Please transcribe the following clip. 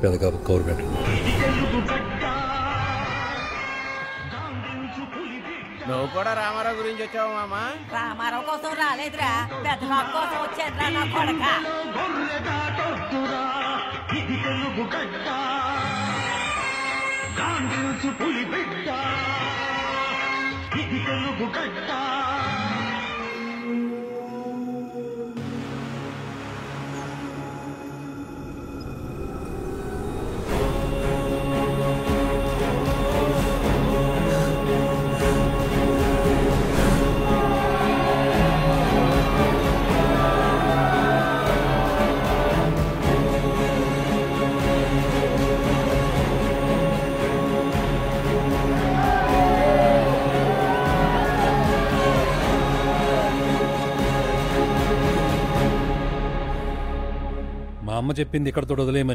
పెదగా కౌరు పెట్టు. నువ్వు కూడా రామారావు గురించి వచ్చావు మామా? రామారావు కోసం రాలేదురా, పెద్ద బాబు కోసం వచ్చాను నా కొడక. మా అమ్మ చెప్పింది ఇక్కడతో వదిలేయమని.